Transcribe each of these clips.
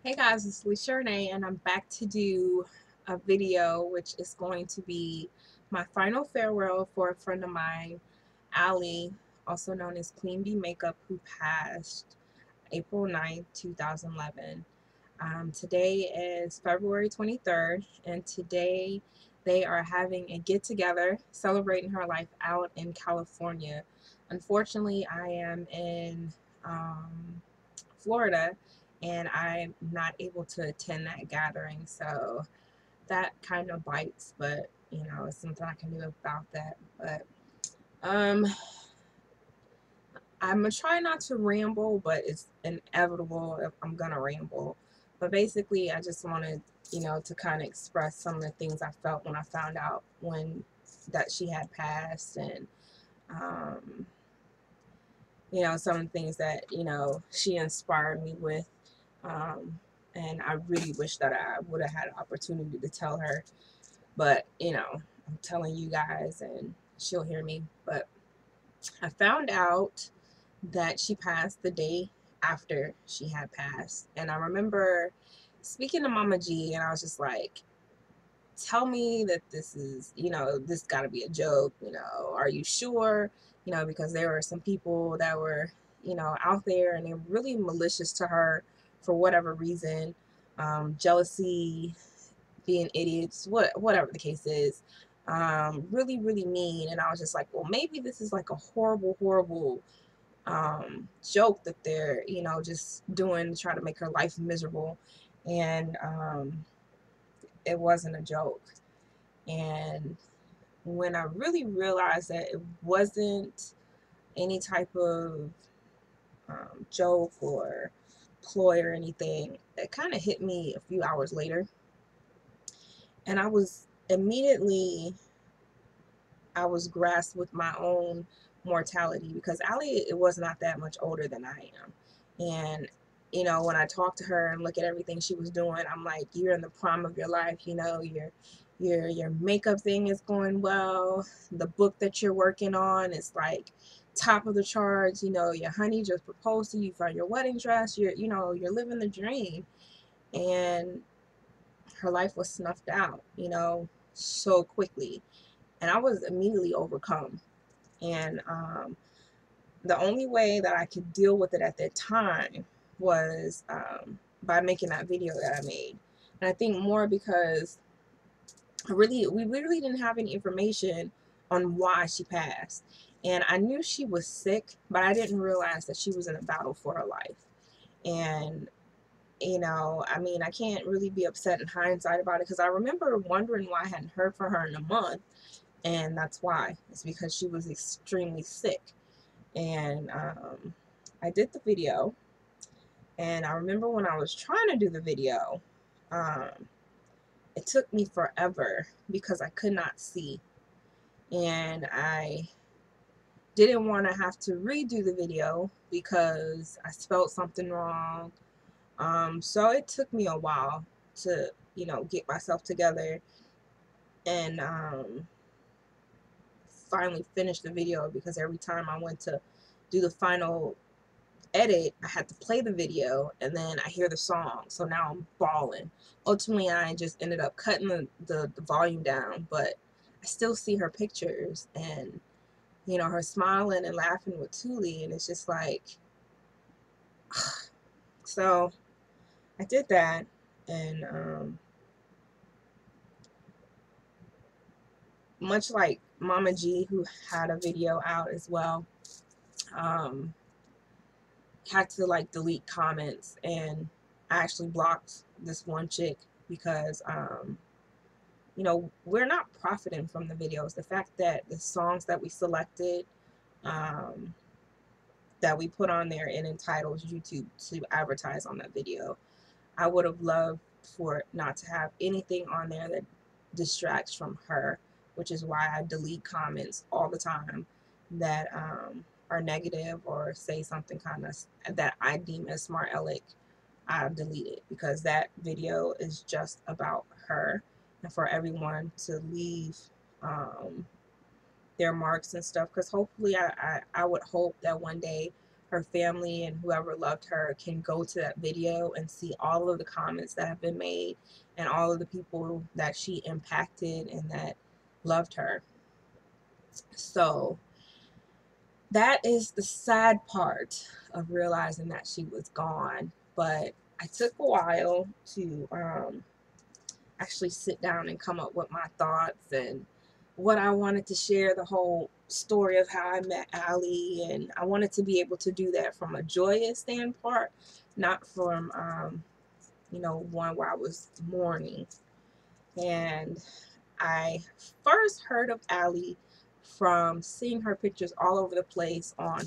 Hey guys, it's Lisherne and I'm back to do a video which is going to be my final farewell for a friend of mine, Ali, also known as QueenBMakeup, who passed April 9th, 2011. Today is February 23rd, and today they are having a get-together celebrating her life out in California. Unfortunately, I am in Florida, and I'm not able to attend that gathering, so that kind of bites, but you know, it's something I can do about that. But um I'm gonna try not to ramble, but it's inevitable if I'm gonna ramble. But basically, I just wanted, to kind of express some of the things I felt when I found out when that she had passed, and um, some of the things that she inspired me with. Um, and I really wish that I would have had an opportunity to tell her, but I'm telling you guys, and she'll hear me. But I found out that she passed the day after she had passed. And I remember speaking to Mama G, and I was just like, tell me that this is, this got to be a joke. Are you sure? Because there were some people that were, out there, and they're really malicious to her for whatever reason. Jealousy, being idiots, whatever the case is. Really, really mean. And I was just like, well, maybe this is like a horrible, horrible joke that they're just doing to try to make her life miserable. And it wasn't a joke. And when I really realized that it wasn't any type of joke or ploy or anything, it kind of hit me a few hours later. And I was grasped with my own mortality, because Ali, it was not that much older than I am. And, when I talk to her and look at everything she was doing, I'm like, you're in the prime of your life, your makeup thing is going well. The book that you're working on is like top of the charts. Your honey just proposed to you, found your wedding dress, you're living the dream. And her life was snuffed out, so quickly. And I was immediately overcome. And the only way that I could deal with it at that time was by making that video that I made. And I think more because we really didn't have any information on why she passed. And I knew she was sick, but I didn't realize that she was in a battle for her life. And I mean, I can't really be upset in hindsight about it, because I remember wondering why I hadn't heard from her in a month. And that's why. It's because she was extremely sick. And I did the video, and I remember when I was trying to do the video, um, it took me forever because I could not see, and I didn't want to have to redo the video because I spelled something wrong. So it took me a while to get myself together and finally finish the video, because every time I went to do the final edit, I had to play the video, and then I hear the song, so now I'm bawling. Ultimately, I just ended up cutting the volume down, but I still see her pictures, and her smiling and laughing with Thule, and it's just like so I did that. And much like Mama G, who had a video out as well, um had to like delete comments, and I actually blocked this one chick because we're not profiting from the videos. The fact that the songs that we selected, um, that we put on there, it entitles YouTube to advertise on that video. I would have loved for it not to have anything on there that distracts from her, which is why I delete comments all the time that are negative or say something kind of that I deem as smart aleck. I delete it, because that video is just about her, and for everyone to leave their marks and stuff, because hopefully I would hope that one day her family and whoever loved her can go to that video and see all of the comments that have been made and all of the people that she impacted and that loved her. So that is the sad part of realizing that she was gone. But I took a while to actually sit down and come up with my thoughts and what I wanted to share, the whole story of how I met Ali. And I wanted to be able to do that from a joyous standpoint, not from, you know, one where I was mourning. And I first heard of Ali from seeing her pictures all over the place on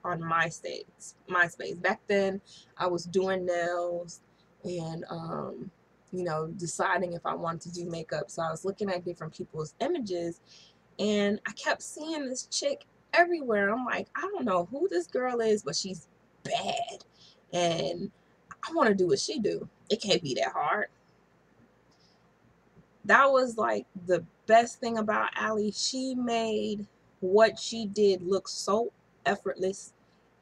MySpace. Back then, I was doing nails and you know, deciding if I wanted to do makeup. So I was looking at different people's images, and I kept seeing this chick everywhere. I'm like, I don't know who this girl is, but she's bad, and I want to do what she do. It can't be that hard. That was like the best thing about Ali. She made what she did look so effortless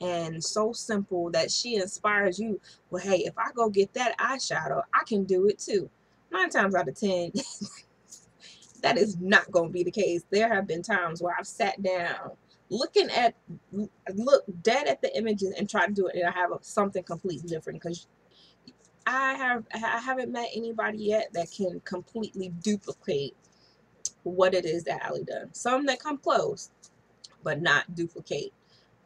and so simple that she inspires you. Well, hey, if I go get that eyeshadow, I can do it too. 9 times out of 10, that is not going to be the case. There have been times where I've sat down looking at, look dead at the images and try to do it, and I have something completely different, because I haven't met anybody yet that can completely duplicate what it is that Ali done. Some that come close, but not duplicate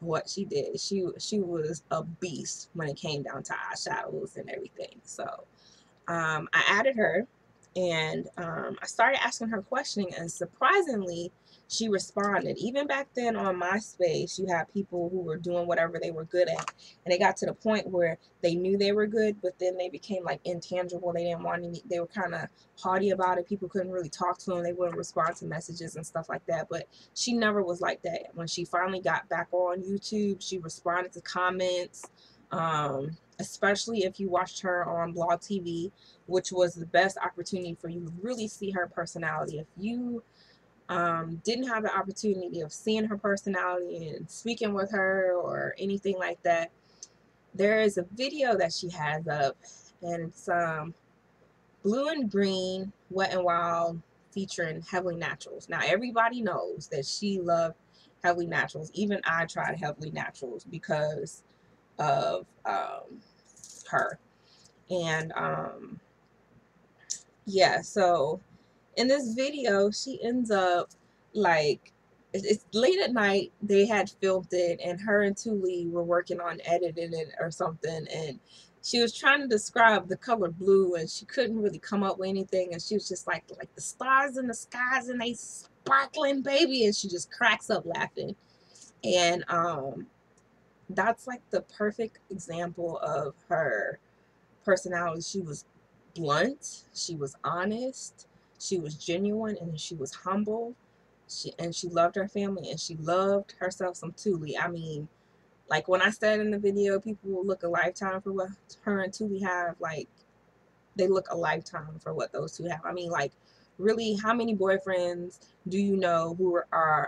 what she did. She was a beast when it came down to eyeshadows and everything. So I added her, and I started asking her questioning, and surprisingly, she responded. Even back then on MySpace, you had people who were doing whatever they were good at, and they got to the point where they knew they were good, but then they became like intangible. They didn't want any, they were kind of haughty about it. People couldn't really talk to them. They wouldn't respond to messages and stuff like that, but she never was like that. When she finally got back on YouTube, she responded to comments, especially if you watched her on Blog TV, which was the best opportunity for you to really see her personality. If you didn't have the opportunity of seeing her personality and speaking with her or anything like that, there is a video that she has up, and it's Blue and Green, Wet and Wild, featuring Heavenly Naturals. Now, everybody knows that she loved Heavenly Naturals. Even I tried Heavenly Naturals because of her. And yeah, so in this video, she ends up like, it's late at night. They had filmed it, and her and Thule were working on editing it or something, and she was trying to describe the color blue, and she couldn't really come up with anything, and she was just like the stars in the skies, and they sparkling, baby, and she just cracks up laughing. And that's like the perfect example of her personality. She was blunt, she was honest, she was genuine, and she was humble. She loved her family, and she loved herself some Thule. I mean, like when I said in the video, people will look a lifetime for what her and Thule have. Like, they look a lifetime for what those two have. I mean, like, really, how many boyfriends do you know who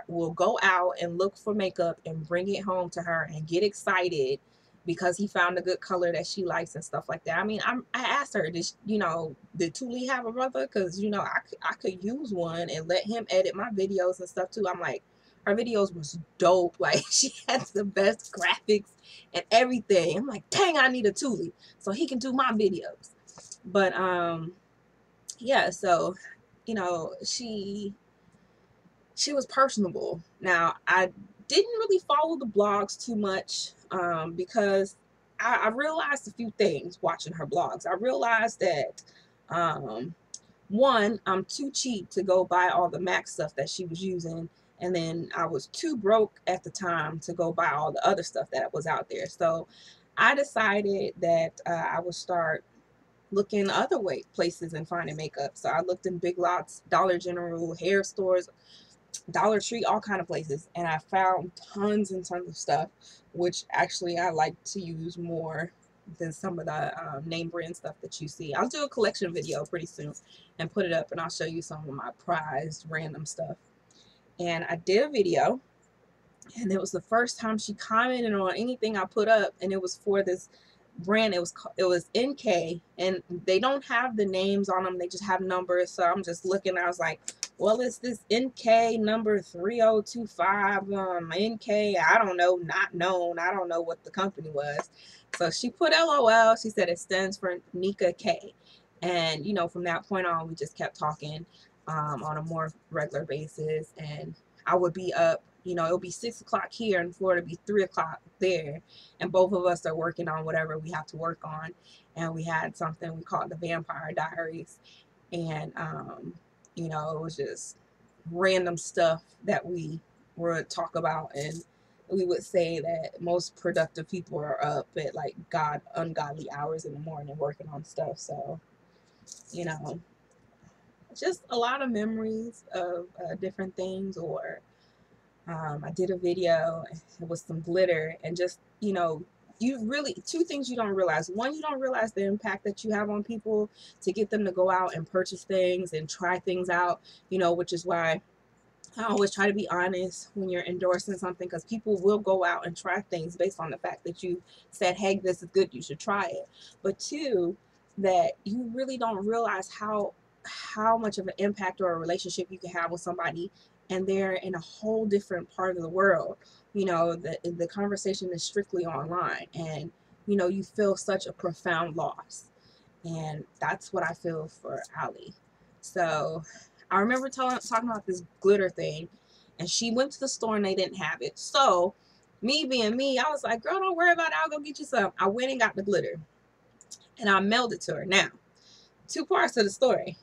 will go out and look for makeup and bring it home to her and get excited because he found a good color that she likes and stuff like that? I mean, I asked her, did Thule have a brother? Because, you know, I could use one and let him edit my videos and stuff too. I'm like, her videos was dope. Like, she had the best graphics and everything. I'm like, dang, I need a Thule so he can do my videos. But yeah, so, you know, she was personable. Now, I didn't really follow the blogs too much because I realized a few things watching her blogs. I realized that one, I'm too cheap to go buy all the MAC stuff that she was using, and then I was too broke at the time to go buy all the other stuff that was out there. So I decided that I would start looking other places and finding makeup. So I looked in Big Lots, Dollar General, hair stores, Dollar Tree, all kind of places, and I found tons and tons of stuff, which actually I like to use more than some of the name brand stuff that you see. I'll do a collection video pretty soon and put it up, and I'll show you some of my prized random stuff. And I did a video, And it was the first time she commented on anything I put up, and it was for this brand. It was NK, and they don't have the names on them, they just have numbers. So I'm just looking, I was like, well, it's this NK number 3025, NK, I don't know, not known, I don't know what the company was. So she put LOL. She said it stands for Nika K. And you know, from that point on, we just kept talking on a more regular basis. And I would be up, you know, it'll be 6 o'clock here in Florida, be 3 o'clock there, and both of us are working on whatever we have to work on. And we had something we called the Vampire Diaries, and you know, it was just random stuff that we would talk about, and we would say that most productive people are up at like ungodly hours in the morning working on stuff. So, you know, just a lot of memories of different things. Or I did a video with some glitter, and just, you know, you really, two things you don't realize. One, you don't realize the impact that you have on people to get them to go out and purchase things and try things out, you know, which is why I always try to be honest when you're endorsing something, because people will go out and try things based on the fact that you said, hey, this is good, you should try it. But two, that you really don't realize how much of an impact or a relationship you can have with somebody, and they're in a whole different part of the world. You know, the conversation is strictly online, and you know, you feel such a profound loss. And that's what I feel for Ali. So I remember talking about this glitter thing, and she went to the store and they didn't have it. So me being me, I was like, girl, don't worry about it, I'll go get you some. I went and got the glitter, and I mailed it to her. Now, two parts to the story.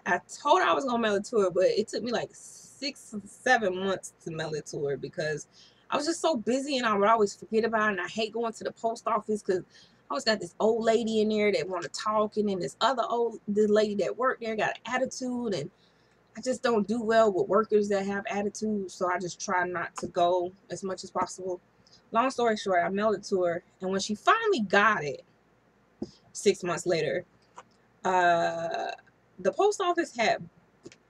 I told her I was gonna mail it to her, but it took me like 6 7 months to mail it to her, because I was just so busy, and I would always forget about it. And I hate going to the post office because I always got this old lady in there that want to talk, and then this lady that worked there got an attitude, and I just don't do well with workers that have attitude. So I just try not to go as much as possible. Long story short, I mailed it to her, and when she finally got it 6 months later, uh, the post office had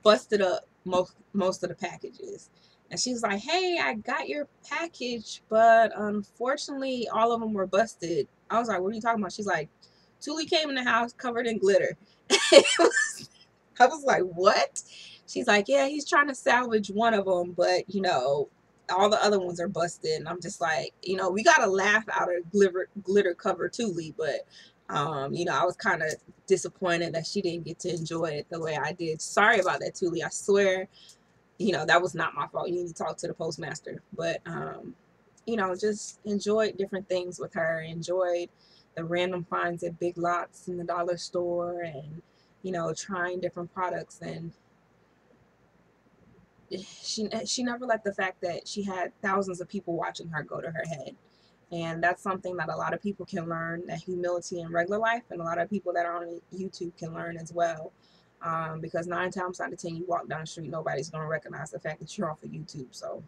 busted up most of the packages. And she was like, hey, I got your package, but unfortunately all of them were busted. I was like, what are you talking about? She's like, Thule came in the house covered in glitter. I was like, what? She's like, yeah, he's trying to salvage one of them, but you know, all the other ones are busted. And I'm just like, you know, we got to laugh out of glitter cover Thule, but you know, I was kind of disappointed that she didn't get to enjoy it the way I did. Sorry about that, Thule. I swear, you know, that was not my fault. You need to talk to the postmaster. But you know, just enjoyed different things with her. Enjoyed the random finds at Big Lots in the dollar store, and you know, trying different products. And she never let the fact that she had thousands of people watching her go to her head. And that's something that a lot of people can learn, that humility in regular life, and a lot of people that are on YouTube can learn as well. Because 9 times out of 10, you walk down the street, nobody's going to recognize the fact that you're off of YouTube. So,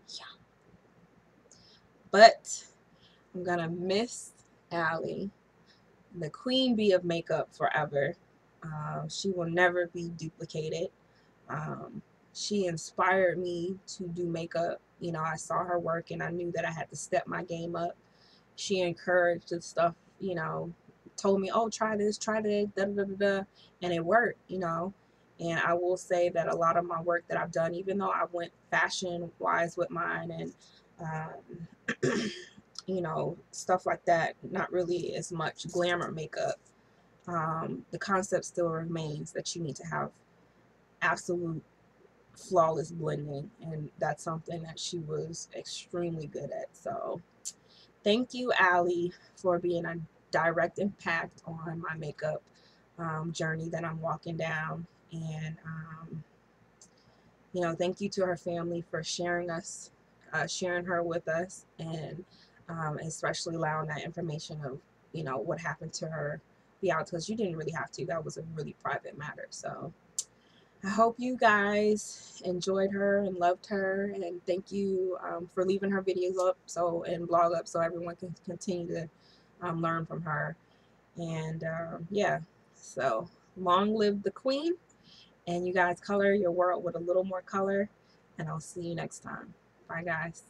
yeah. But I'm going to miss Ali, the queen bee of makeup, forever. She will never be duplicated. Um, she inspired me to do makeup. You know, I saw her work and I knew that I had to step my game up. She encouraged the stuff, you know, told me, oh, try this, try that, da da da da, and it worked, you know. And I will say that a lot of my work that I've done, even though I went fashion wise with mine, and you know, stuff like that, not really as much glamour makeup, the concept still remains that you need to have absolute flawless blending, and that's something that she was extremely good at. So thank you, Ali, for being a direct impact on my makeup journey that I'm walking down. And you know, thank you to her family for sharing her with us, and especially allowing that information of, you know, what happened to her be out, because you didn't really have to. That was a really private matter. So I hope you guys enjoyed her and loved her, and thank you for leaving her videos up and blog up so everyone can continue to learn from her. And yeah, so long live the queen, and you guys color your world with a little more color, and I'll see you next time. Bye, guys.